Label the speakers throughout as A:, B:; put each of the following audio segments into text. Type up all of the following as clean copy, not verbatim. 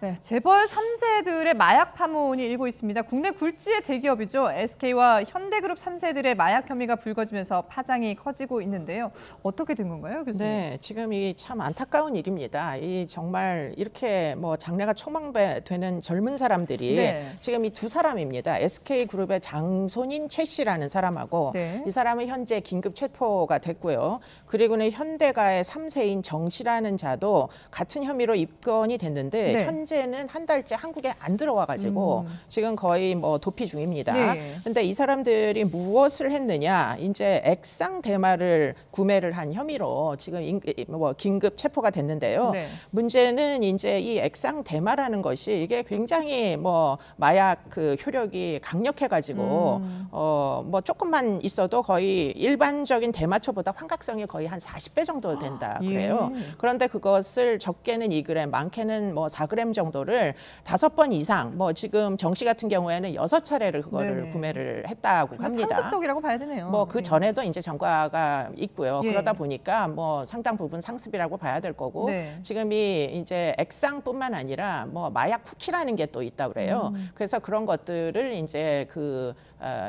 A: 네, 재벌 3세들의 마약 파문이 일고 있습니다. 국내 굴지의 대기업이죠. SK와 현대그룹 3세들의 마약 혐의가 불거지면서 파장이 커지고 있는데요. 어떻게 된 건가요, 교수님?
B: 네, 지금 이 참 안타까운 일입니다. 이 정말 이렇게 뭐 장래가 촉망되는 젊은 사람들이
A: 네.
B: 지금 이 두 사람입니다. SK그룹의 장손인 최 씨라는 사람하고
A: 네.
B: 이 사람은 현재 긴급 체포가 됐고요. 그리고는 현대가의 3세인 정 씨라는 자도 같은 혐의로 입건이 됐는데
A: 네.
B: 현재는 한 달째 한국에 안 들어와 가지고 지금 거의 뭐 도피 중입니다.
A: 네.
B: 근데 이 사람들이 무엇을 했느냐? 이제 액상 대마를 구매를 한 혐의로 지금 뭐 긴급 체포가 됐는데요.
A: 네.
B: 문제는 이제 이 액상 대마라는 것이 이게 굉장히 뭐 마약 그 효력이 강력해가지고 뭐 조금만 있어도 거의 일반적인 대마초보다 환각성이 거의 한 40배 정도 된다 그래요.
A: 예.
B: 그런데 그것을 적게는 2g, 많게는 뭐 4g 정도를 5번 이상, 뭐 지금 정 씨 같은 경우에는 6차례를 그거를
A: 네네.
B: 구매를 했다고 합니다.
A: 상습적이라고 봐야 되네요.
B: 뭐 그
A: 네.
B: 전에도 이제 전과가 있고요.
A: 예.
B: 그러다 보니까 뭐 상당 부분 상습이라고 봐야 될 거고
A: 네.
B: 지금이 이제 액상뿐만 아니라 뭐 마약 쿠키라는 게 또 있다 그래요. 그래서 그런 것들을 이제 그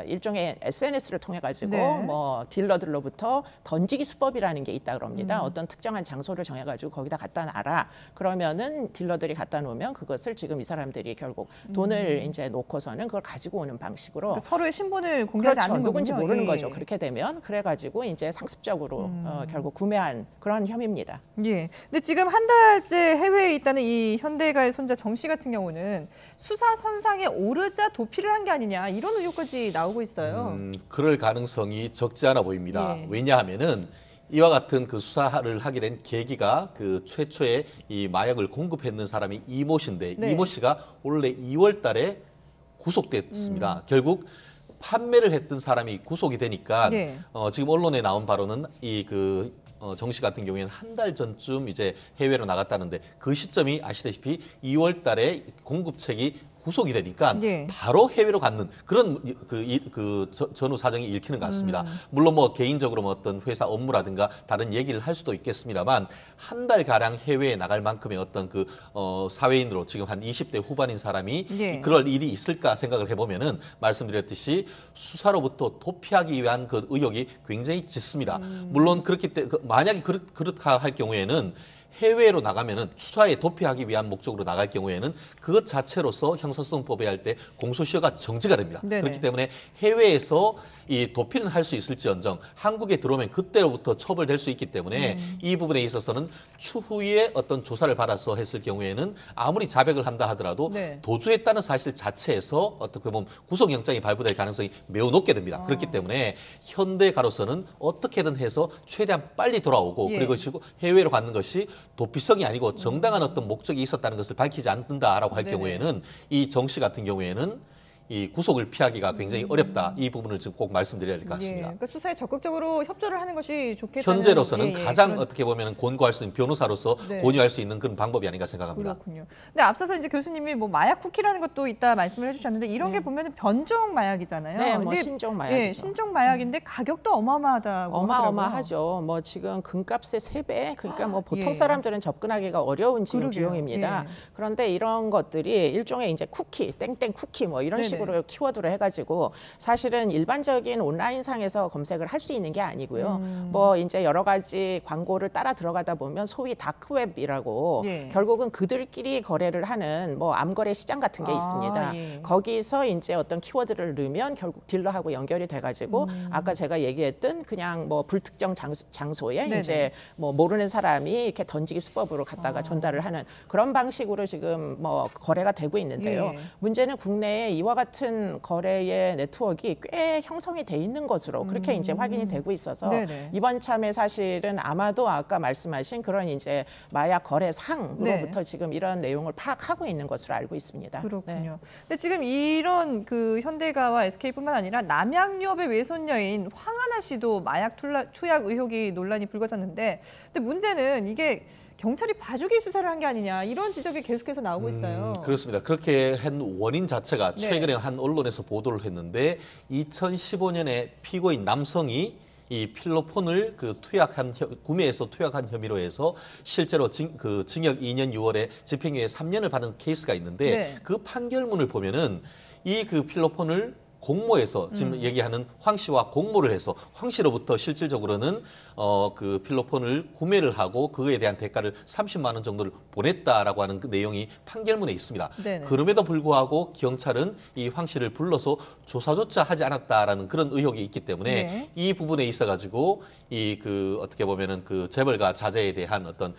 B: 일종의 SNS를 통해 가지고
A: 네.
B: 뭐 딜러들로부터 던지기 수법이라는 게 있다 그럽니다. 어떤 특정한 장소를 정해 가지고 거기다 갖다 놔라. 그러면은 딜러들이 갖다 놓으면 그것을 지금 이 사람들이 결국 돈을 이제 놓고서는 그걸 가지고 오는 방식으로
A: 그러니까 서로의 신분을 공개하지
B: 그렇죠.
A: 않는
B: 누군지
A: 거군요.
B: 모르는
A: 예.
B: 거죠. 그렇게 되면 그래가지고 이제 상습적으로 결국 구매한 그런 혐의입니다.
A: 예. 근데 지금 한 달째 해외에 있다는 이 현대가의 손자 정 씨 같은 경우는 수사 선상에 오르자 도피를 한 게 아니냐 이런 의혹까지 나오고 있어요.
C: 그럴 가능성이 적지 않아 보입니다.
A: 예.
C: 왜냐하면은 이와 같은 그 수사를 하게 된 계기가 그 최초에 이 마약을 공급했는 사람이 이모 씨인데
A: 네.
C: 이모 씨가 원래 2월 달에 구속됐습니다. 결국 판매를 했던 사람이 구속이 되니까
A: 네.
C: 지금 언론에 나온 바로는 정 씨 같은 경우에는 한 달 전쯤 이제 해외로 나갔다는데 그 시점이 아시다시피 2월 달에 공급책이 구속이 되니까
A: 네.
C: 바로 해외로 갔는 그런 전후 사정이 읽히는 것 같습니다. 물론 뭐 개인적으로 뭐 어떤 회사 업무라든가 다른 얘기를 할 수도 있겠습니다만 한 달 가량 해외에 나갈 만큼의 어떤 사회인으로 지금 한 20대 후반인 사람이
A: 네.
C: 그럴 일이 있을까 생각을 해보면은 말씀드렸듯이 수사로부터 도피하기 위한 그 의혹이 굉장히 짙습니다. 물론 그렇기 때문에 만약에 그렇다 할 경우에는 해외로 나가면은 수사에 도피하기 위한 목적으로 나갈 경우에는 그것 자체로서 형사소송법에 할 때 공소시효가 정지가 됩니다.
A: 네네.
C: 그렇기 때문에 해외에서 이 도피는 할 수 있을지언정 한국에 들어오면 그때로부터 처벌될 수 있기 때문에 이 부분에 있어서는 추후에 어떤 조사를 받아서 했을 경우에는 아무리 자백을 한다 하더라도
A: 네.
C: 도주했다는 사실 자체에서 어떻게 보면 구속영장이 발부될 가능성이 매우 높게 됩니다. 그렇기 때문에 현대가로서는 어떻게든 해서 최대한 빨리 돌아오고
A: 예.
C: 그리고 해외로 가는 것이 도피성이 아니고 정당한 어떤 목적이 있었다는 것을 밝히지 않는다라고 할
A: 네네.
C: 경우에는 이 정 씨 같은 경우에는 이 구속을 피하기가 굉장히 어렵다. 이 부분을 지금 꼭 말씀드려야 될 것
A: 예.
C: 같습니다.
A: 그러니까 수사에 적극적으로 협조를 하는 것이 좋겠다는
C: 현재로서는
A: 예, 예,
C: 가장
A: 그런-
C: 어떻게 보면 권고할 수 있는 변호사로서
A: 네.
C: 권유할 수 있는 그런 방법이 아닌가 생각합니다.
A: 그렇군요. 근데 앞서서 이제 교수님이 뭐 마약 쿠키라는 것도 있다 말씀을 해주셨는데 이런 게 보면은 변종 마약이잖아요.
B: 네, 뭐
A: 근데
B: 신종 마약이죠.
A: 예, 신종 마약인데 가격도 어마어마하다고
B: 어마어마하죠. 뭐 지금 금값의 3배, 그러니까 뭐 보통
A: 예.
B: 사람들은 접근하기가 어려운 지금
A: 그러게요.
B: 비용입니다.
A: 예.
B: 그런데 이런 것들이 일종의 이제 쿠키, 땡땡 쿠키 뭐 이런
A: 네네.
B: 식으로 키워드를 해가지고 사실은 일반적인 온라인상에서 검색을 할 수 있는 게 아니고요. 뭐 이제 여러 가지 광고를 따라 들어가다 보면 소위 다크웹이라고
A: 예.
B: 결국은 그들끼리 거래를 하는 뭐 암거래 시장 같은 게
A: 아,
B: 있습니다.
A: 예.
B: 거기서 이제 어떤 키워드를 넣으면 결국 딜러하고 연결이 돼가지고 아까 제가 얘기했던 그냥 뭐 불특정 장소에
A: 네네.
B: 이제 뭐 모르는 사람이 이렇게 던지기 수법으로 갖다가 전달을 하는 그런 방식으로 지금 뭐 거래가 되고 있는데요.
A: 예.
B: 문제는 국내에 이와 같은 거래의 네트워크가 꽤 형성이 돼 있는 것으로 그렇게 이제 확인이 되고 있어서
A: 네네.
B: 이번 참에 사실은 아마도 아까 말씀하신 그런 이제 마약 거래상으로부터
A: 네.
B: 지금 이런 내용을 파악하고 있는 것으로 알고 있습니다. 네.
A: 그렇군요. 근데 지금 이런 그 현대가와 SK뿐만 아니라 남양유업의 외손녀인 황하나 씨도 마약 투약 의혹이 논란이 불거졌는데, 근데 문제는 이게 경찰이 봐주기 수사를 한 게 아니냐 이런 지적이 계속해서 나오고 있어요.
C: 그렇습니다. 그렇게 한 원인 자체가
A: 네.
C: 최근에 한 언론에서 보도를 했는데 2015년에 피고인 남성이 이 필로폰을 구매해서 투약한 혐의로 해서 실제로 징역 2년 6월에 집행유예 3년을 받은 케이스가 있는데
A: 네.
C: 그 판결문을 보면은 이 그 필로폰을 공모해서 지금 얘기하는 황 씨와 공모를 해서 황 씨로부터 실질적으로는 그 필로폰을 구매를 하고 그에 대한 대가를 30만 원 정도를 보냈다라고 하는 그 내용이 판결문에 있습니다.
A: 네네.
C: 그럼에도 불구하고 경찰은 이 황 씨를 불러서 조사조차 하지 않았다라는 그런 의혹이 있기 때문에
A: 네.
C: 이 부분에 있어가지고 이 그 어떻게 보면은 그 재벌가 자제에 대한 어떤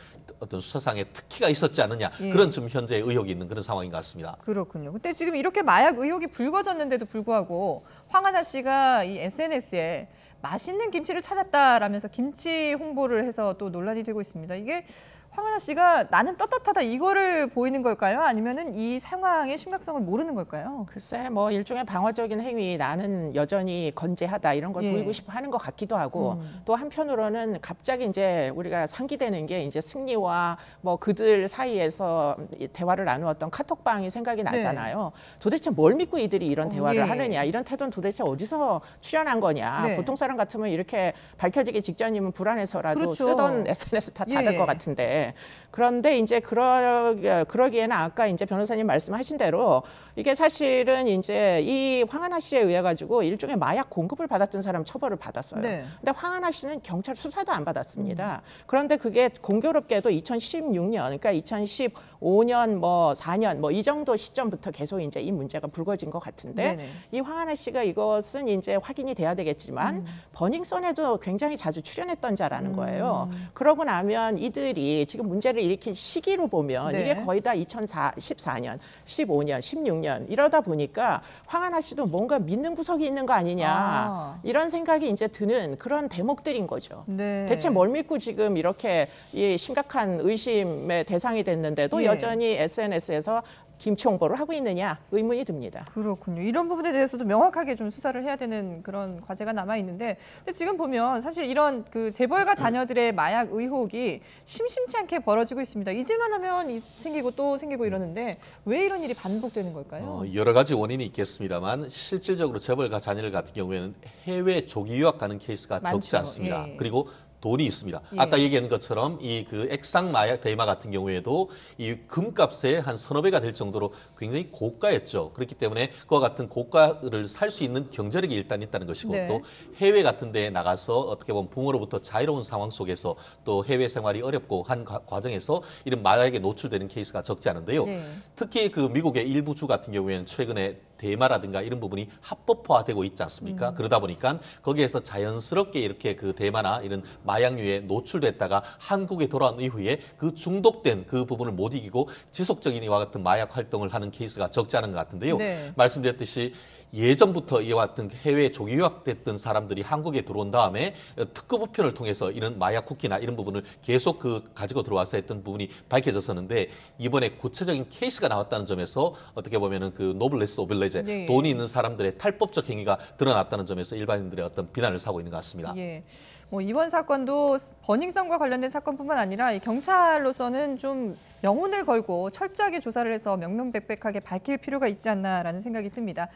C: 수사상의 특혜가 있었지 않느냐
A: 예.
C: 그런 지금 현재 의혹이 있는 그런 상황인 것 같습니다.
A: 그렇군요. 근데 지금 이렇게 마약 의혹이 불거졌는데도 불구하고 황하나 씨가 이 SNS에 맛있는 김치를 찾았다라면서 김치 홍보를 해서 또 논란이 되고 있습니다. 이게 황하나 씨가 나는 떳떳하다 이거를 보이는 걸까요? 아니면은 이 상황의 심각성을 모르는 걸까요?
B: 글쎄 뭐 일종의 방어적인 행위 나는 여전히 건재하다 이런 걸
A: 예.
B: 보이고 싶어 하는 것 같기도 하고 또 한편으로는 갑자기 이제 우리가 상기되는 게 이제 승리와 뭐 그들 사이에서 이 대화를 나누었던 카톡방이 생각이 나잖아요. 도대체 뭘 믿고 이들이 이런 대화를
A: 예.
B: 하느냐 이런 태도는 도대체 어디서 출현한 거냐.
A: 네.
B: 보통 사람 같으면 이렇게 밝혀지기 직전이면 불안해서라도
A: 그렇죠.
B: 쓰던 SNS 다 닫을
A: 예.
B: 것 같은데 그런데 이제 그러기에는 아까 이제 변호사님 말씀하신 대로 이게 사실은 이제 이 황하나 씨에 의해 가지고 일종의 마약 공급을 받았던 사람 처벌을 받았어요.
A: 네.
B: 근데 황하나 씨는 경찰 수사도 안 받았습니다. 그런데 그게 공교롭게도 2016년, 그러니까 2015년 뭐 4년 뭐 이 정도 시점부터 계속 이제 이 문제가 불거진 것 같은데
A: 네네.
B: 이 황하나 씨가 이것은 이제 확인이 돼야 되겠지만 버닝썬에도 굉장히 자주 출연했던 자라는 거예요. 그러고 나면 이들이 지금 문제를 일으킨 시기로 보면
A: 네.
B: 이게 거의 다 2014년, 15년, 16년 이러다 보니까 황하나 씨도 뭔가 믿는 구석이 있는 거 아니냐
A: 아.
B: 이런 생각이 이제 드는 그런 대목들인 거죠.
A: 네.
B: 대체 뭘 믿고 지금 이렇게 이 심각한 의심의 대상이 됐는데도
A: 예.
B: 여전히 SNS에서 김치 홍보를 하고 있느냐 의문이 듭니다.
A: 그렇군요. 이런 부분에 대해서도 명확하게 좀 수사를 해야 되는 그런 과제가 남아 있는데, 근데 지금 보면 사실 이런 그 재벌가 자녀들의 마약 의혹이 심심치 않게 벌어지고 있습니다. 잊을만 하면 생기고 또 생기고 이러는데 왜 이런 일이 반복되는 걸까요?
C: 여러 가지 원인이 있겠습니다만 실질적으로 재벌가 자녀들 같은 경우에는 해외 조기 유학 가는 케이스가
A: 많죠.
C: 적지 않습니다.
A: 예.
C: 그리고 돈이 있습니다.
A: 예.
C: 아까 얘기한 것처럼 이 그 액상 마약 대마 같은 경우에도 이 금값의 한 서너 배가 될 정도로 굉장히 고가였죠. 그렇기 때문에 그와 같은 고가를 살 수 있는 경제력이 일단 있다는 것이고
A: 네.
C: 또 해외 같은 데에 나가서 어떻게 보면 부모로부터 자유로운 상황 속에서 또 해외 생활이 어렵고 한 과정에서 이런 마약에 노출되는 케이스가 적지 않은데요.
A: 네.
C: 특히 그 미국의 일부 주 같은 경우에는 최근에 대마라든가 이런 부분이 합법화되고 있지 않습니까? 그러다 보니까 거기에서 자연스럽게 이렇게 그 대마나 이런 마약류에 노출됐다가 한국에 돌아온 이후에 그 중독된 그 부분을 못 이기고 지속적인 이와 같은 마약 활동을 하는 케이스가 적지 않은 것 같은데요.
A: 네.
C: 말씀드렸듯이 예전부터 이와 같은 해외 조기 유학됐던 사람들이 한국에 들어온 다음에 특급 우편을 통해서 이런 마약 쿠키나 이런 부분을 계속 가지고 들어와서 했던 부분이 밝혀졌었는데 이번에 구체적인 케이스가 나왔다는 점에서 어떻게 보면은 그 노블레스 오빌레제
A: 네.
C: 돈이 있는 사람들의 탈법적 행위가 드러났다는 점에서 일반인들의 어떤 비난을 사고 있는 것 같습니다.
A: 예. 뭐 이번 사건도 버닝썬과 관련된 사건뿐만 아니라 이 경찰로서는 좀 명운을 걸고 철저하게 조사를 해서 명명백백하게 밝힐 필요가 있지 않나라는 생각이 듭니다.